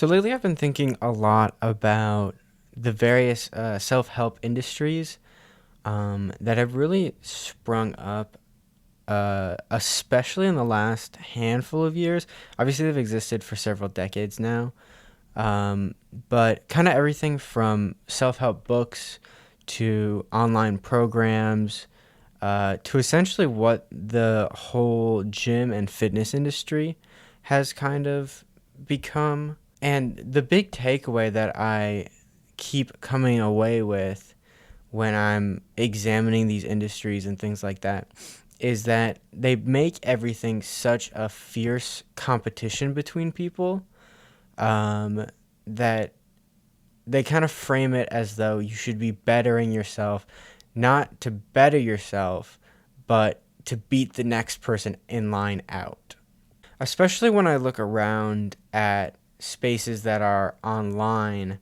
So lately, I've been thinking a lot about the various self-help industries that have really sprung up, especially in the last handful of years. Obviously, they've existed for several decades now, um, but kind of everything from self-help books to online programs to essentially what the whole gym and fitness industry has kind of become. And the big takeaway that I keep coming away with when I'm examining these industries and things like that is that they make everything such a fierce competition between people, um, that they kind of frame it as though you should be bettering yourself, not to better yourself, but to beat the next person in line out. Especially when I look around at spaces that are online,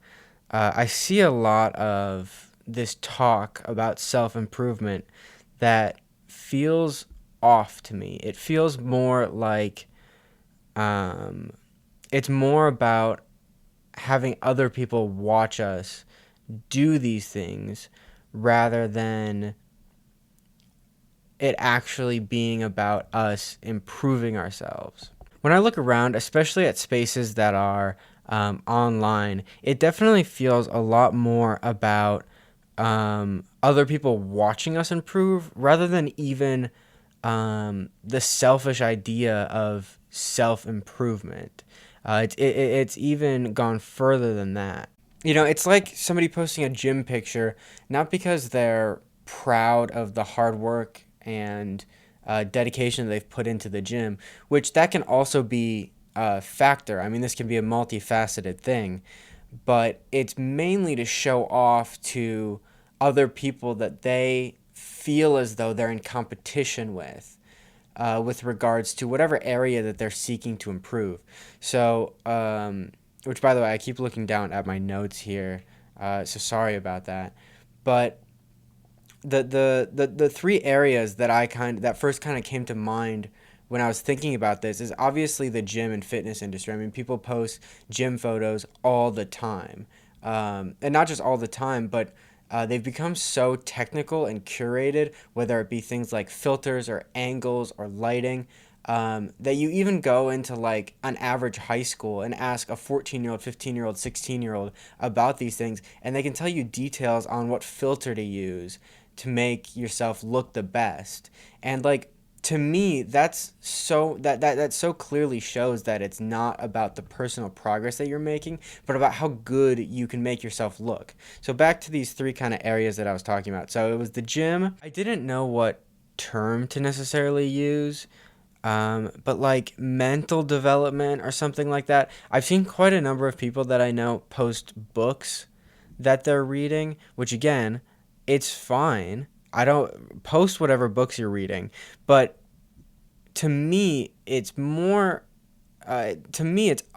I see a lot of this talk about self improvement that feels off to me. It feels more like um, it's more about having other people watch us do these things rather than it actually being about us improving ourselves. When I look around, especially at spaces that are online, it definitely feels a lot more about other people watching us improve rather than even the selfish idea of self improvement. It's even gone further than that. It's like somebody posting a gym picture, not because they're proud of the hard work and dedication they've put into the gym, which that can also be a factor. I mean, this can be a multifaceted thing, but it's mainly to show off to other people that they feel as though they're in competition with regards to whatever area that they're seeking to improve. So, which by the way, I keep looking down at my notes here, so sorry about that. But the three areas that first kind of came to mind when I was thinking about this is obviously the gym and fitness industry. I mean, people post gym photos all the time, and not just all the time, but they've become so technical and curated, whether it be things like filters or angles or lighting, that you even go into like an average high school and ask a 14-year-old, 15-year-old, 16-year-old about these things, and they can tell you details on what filter to use to make yourself look the best. And like, to me, that so clearly shows that it's not about the personal progress that you're making, but about how good you can make yourself look. So back to these three kind of areas that I was talking about. So it was the gym. I didn't know what term to necessarily use, but like mental development or something like that. I've seen quite a number of people that I know post books that they're reading, which again, it's fine. I don't post whatever books you're reading, but to me, it's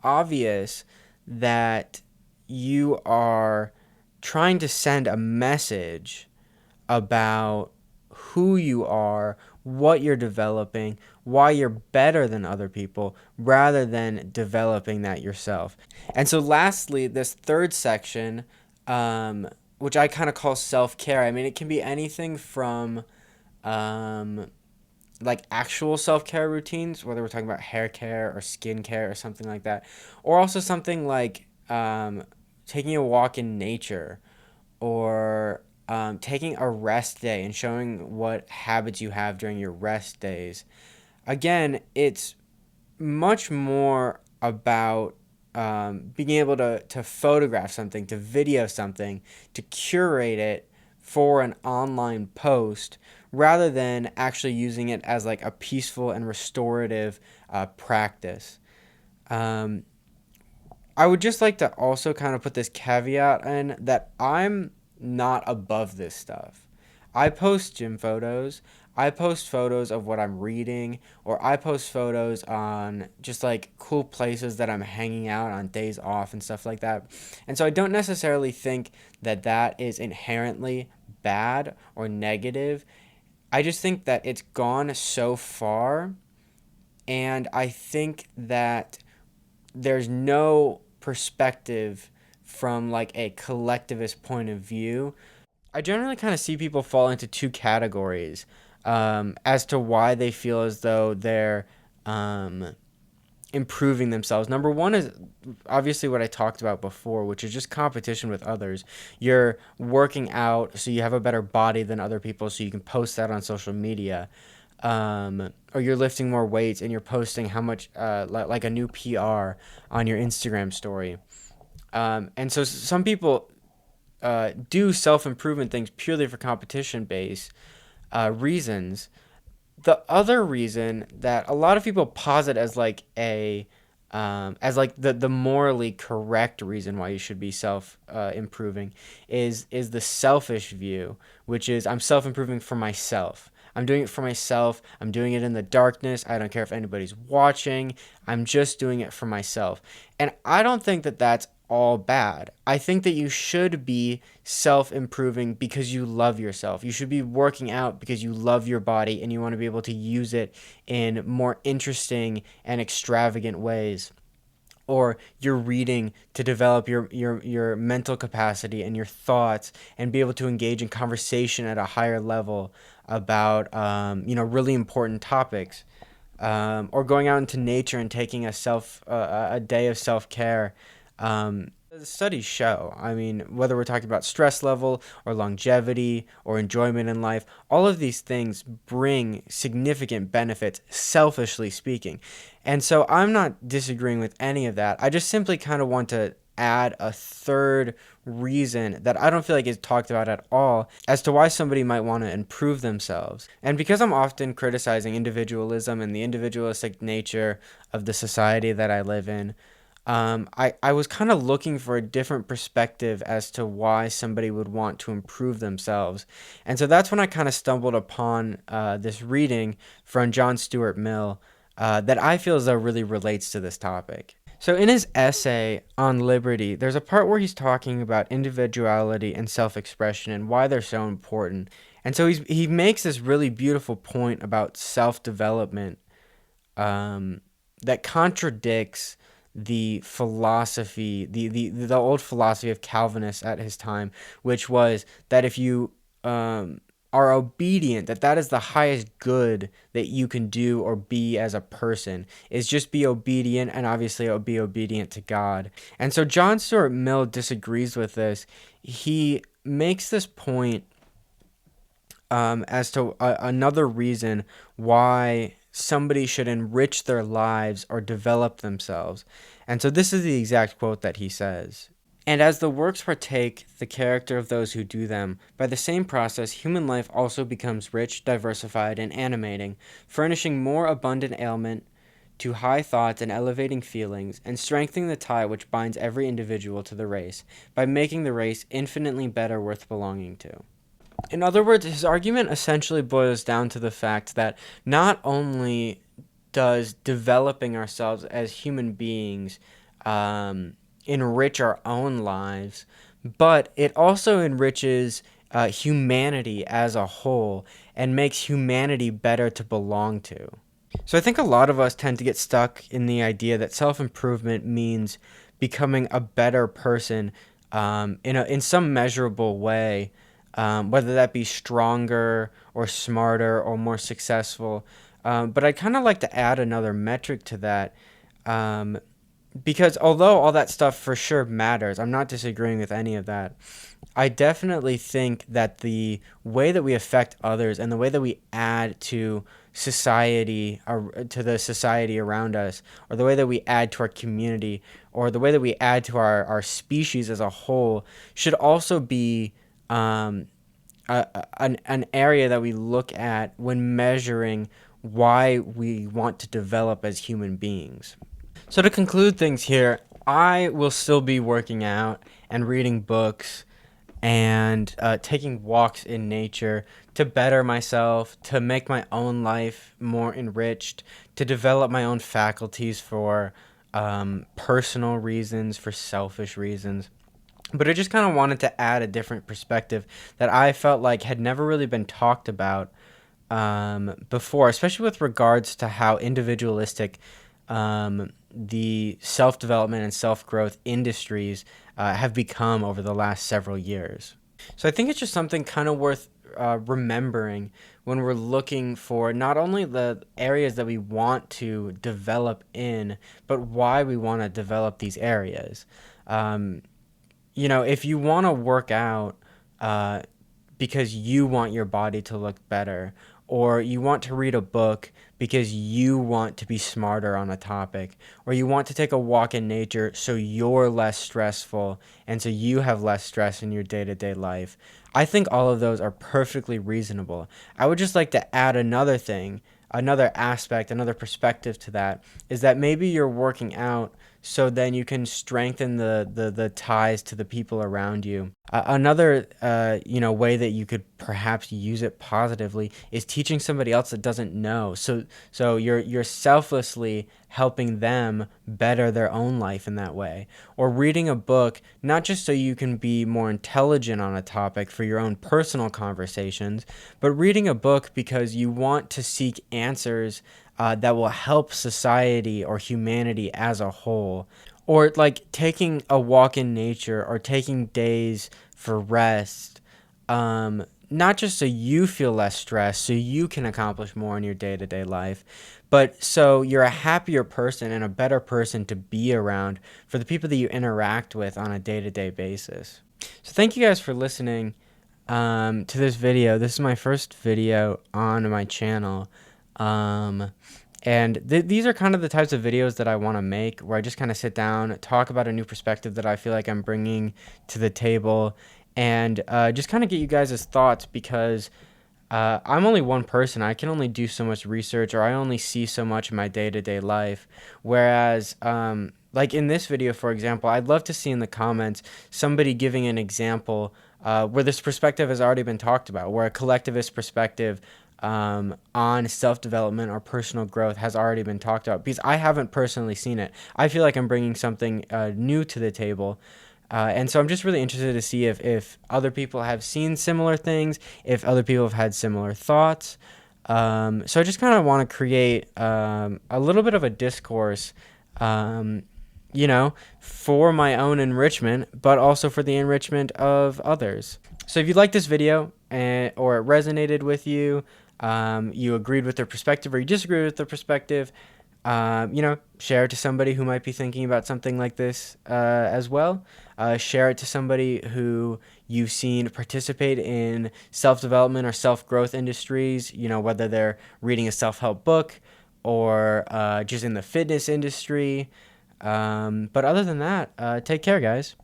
obvious that you are trying to send a message about who you are, what you're developing, why you're better than other people, rather than developing that yourself. And so, lastly, this third section, um, which I kind of call self care, I mean, it can be anything from um, like actual self care routines, whether we're talking about hair care or skin care or something like that, or also something like taking a walk in nature or taking a rest day and showing what habits you have during your rest days. Again, it's much more about being able to photograph something, to video something, to curate it for an online post rather than actually using it as like a peaceful and restorative practice. Um, I would just like to also kind of put this caveat in that I'm not above this stuff. I post gym photos. I post photos of what I'm reading, or I post photos on just like cool places that I'm hanging out on days off and stuff like that. And so I don't necessarily think that that is inherently bad or negative. I just think that it's gone so far, and I think that there's no perspective from like a collectivist point of view, I generally kind of see people fall into two categories as to why they feel as though they're um, improving themselves. Number one is obviously what I talked about before, which is just competition with others. You're working out so you have a better body than other people, so you can post that on social media. Or you're lifting more weights and you're posting how much, like a new PR on your Instagram story. And so some people do self improvement things purely for competition based reasons. The other reason that a lot of people posit as like a as like the morally correct reason why you should be self improving is the selfish view, which is I'm self improving for myself. I'm doing it for myself. I'm doing it in the darkness. I don't care if anybody's watching. I'm just doing it for myself. And I don't think that that's all bad. I think that you should be self improving because you love yourself. You should be working out because you love your body and you want to be able to use it in more interesting and extravagant ways. Or you're reading to develop your mental capacity and your thoughts and be able to engage in conversation at a higher level about really important topics. Or going out into nature and taking a day of self care. The studies show, I mean, whether we're talking about stress level or longevity or enjoyment in life, all of these things bring significant benefits, selfishly speaking. And so I'm not disagreeing with any of that. I just simply kind of want to add a third reason that I don't feel like is talked about at all as to why somebody might want to improve themselves. And because I'm often criticizing individualism and the individualistic nature of the society that I live in, I was kind of looking for a different perspective as to why somebody would want to improve themselves. And so that's when I kind of stumbled upon this reading from John Stuart Mill that I feel as though really relates to this topic. So in his essay on liberty, there's a part where he's talking about individuality and self-expression and why they're so important. And so he makes this really beautiful point about self-development that contradicts the philosophy, the old philosophy of Calvinists at his time, which was that if you are obedient, that is the highest good that you can do or be as a person, is just be obedient, and obviously be obedient to God. And so John Stuart Mill disagrees with this. He makes this point as to another reason why somebody should enrich their lives or develop themselves. And so this is the exact quote that he says. And as the works partake the character of those who do them, by the same process human life also becomes rich, diversified, and animating, furnishing more abundant aliment to high thoughts and elevating feelings, and strengthening the tie which binds every individual to the race, by making the race infinitely better worth belonging to. In other words, his argument essentially boils down to the fact that not only does developing ourselves as human beings enrich our own lives, but it also enriches humanity as a whole and makes humanity better to belong to. So I think a lot of us tend to get stuck in the idea that self-improvement means becoming a better person in some measurable way, whether that be stronger or smarter or more successful. But I'd kind of like to add another metric to that, because although all that stuff for sure matters, I'm not disagreeing with any of that. I definitely think that the way that we affect others and the way that we add to society, to the society around us, or the way that we add to our community, or the way that we add to our species as a whole, should also be an area that we look at when measuring why we want to develop as human beings. So to conclude things here, I will still be working out and reading books and taking walks in nature to better myself, to make my own life more enriched, to develop my own faculties for personal reasons, for selfish reasons. But I just kind of wanted to add a different perspective that I felt like had never really been talked about before, especially with regards to how individualistic the self-development and self-growth industries have become over the last several years. So I think it's just something kind of worth remembering when we're looking for not only the areas that we want to develop in, but why we want to develop these areas. Um, if you want to work out uh, because you want your body to look better, or you want to read a book because you want to be smarter on a topic, or you want to take a walk in nature so you're less stressful and so you have less stress in your day to day life, I think all of those are perfectly reasonable. I would just like to add another thing, another aspect, another perspective to that is that maybe you're working out so then you can strengthen the ties to the people around you. Another way that you could perhaps use it positively is teaching somebody else that doesn't know. So you're selflessly helping them better their own life in that way. Or reading a book not just so you can be more intelligent on a topic for your own personal conversations, but reading a book because you want to seek answers that will help society or humanity as a whole. Or like taking a walk in nature or taking days for rest, not just so you feel less stressed, so you can accomplish more in your day to day life, but so you're a happier person and a better person to be around for the people that you interact with on a day to day basis. So thank you guys for listening to this video. This is my first video on my channel. Um, and these are kind of the types of videos that I want to make, where I just kind of sit down, talk about a new perspective that I feel like I'm bringing to the table, and just kind of get you guys' thoughts, because I'm only one person. I can only do so much research, or I only see so much in my day-to-day life. Whereas, like in this video, for example, I'd love to see in the comments somebody giving an example where this perspective has already been talked about, where a collectivist perspective on self-development or personal growth has already been talked about, because I haven't personally seen it. I feel like I'm bringing something new to the table. And so I'm just really interested to see if other people have seen similar things, if other people have had similar thoughts. So I just kind of want to create a little bit of a discourse, for my own enrichment, but also for the enrichment of others. So if you like this video or it resonated with you, you agreed with their perspective or you disagree with their perspective, share it to somebody who might be thinking about something like this as well. Share it to somebody who you've seen participate in self-development or self-growth industries, whether they're reading a self-help book or just in the fitness industry. But other than that, take care, guys.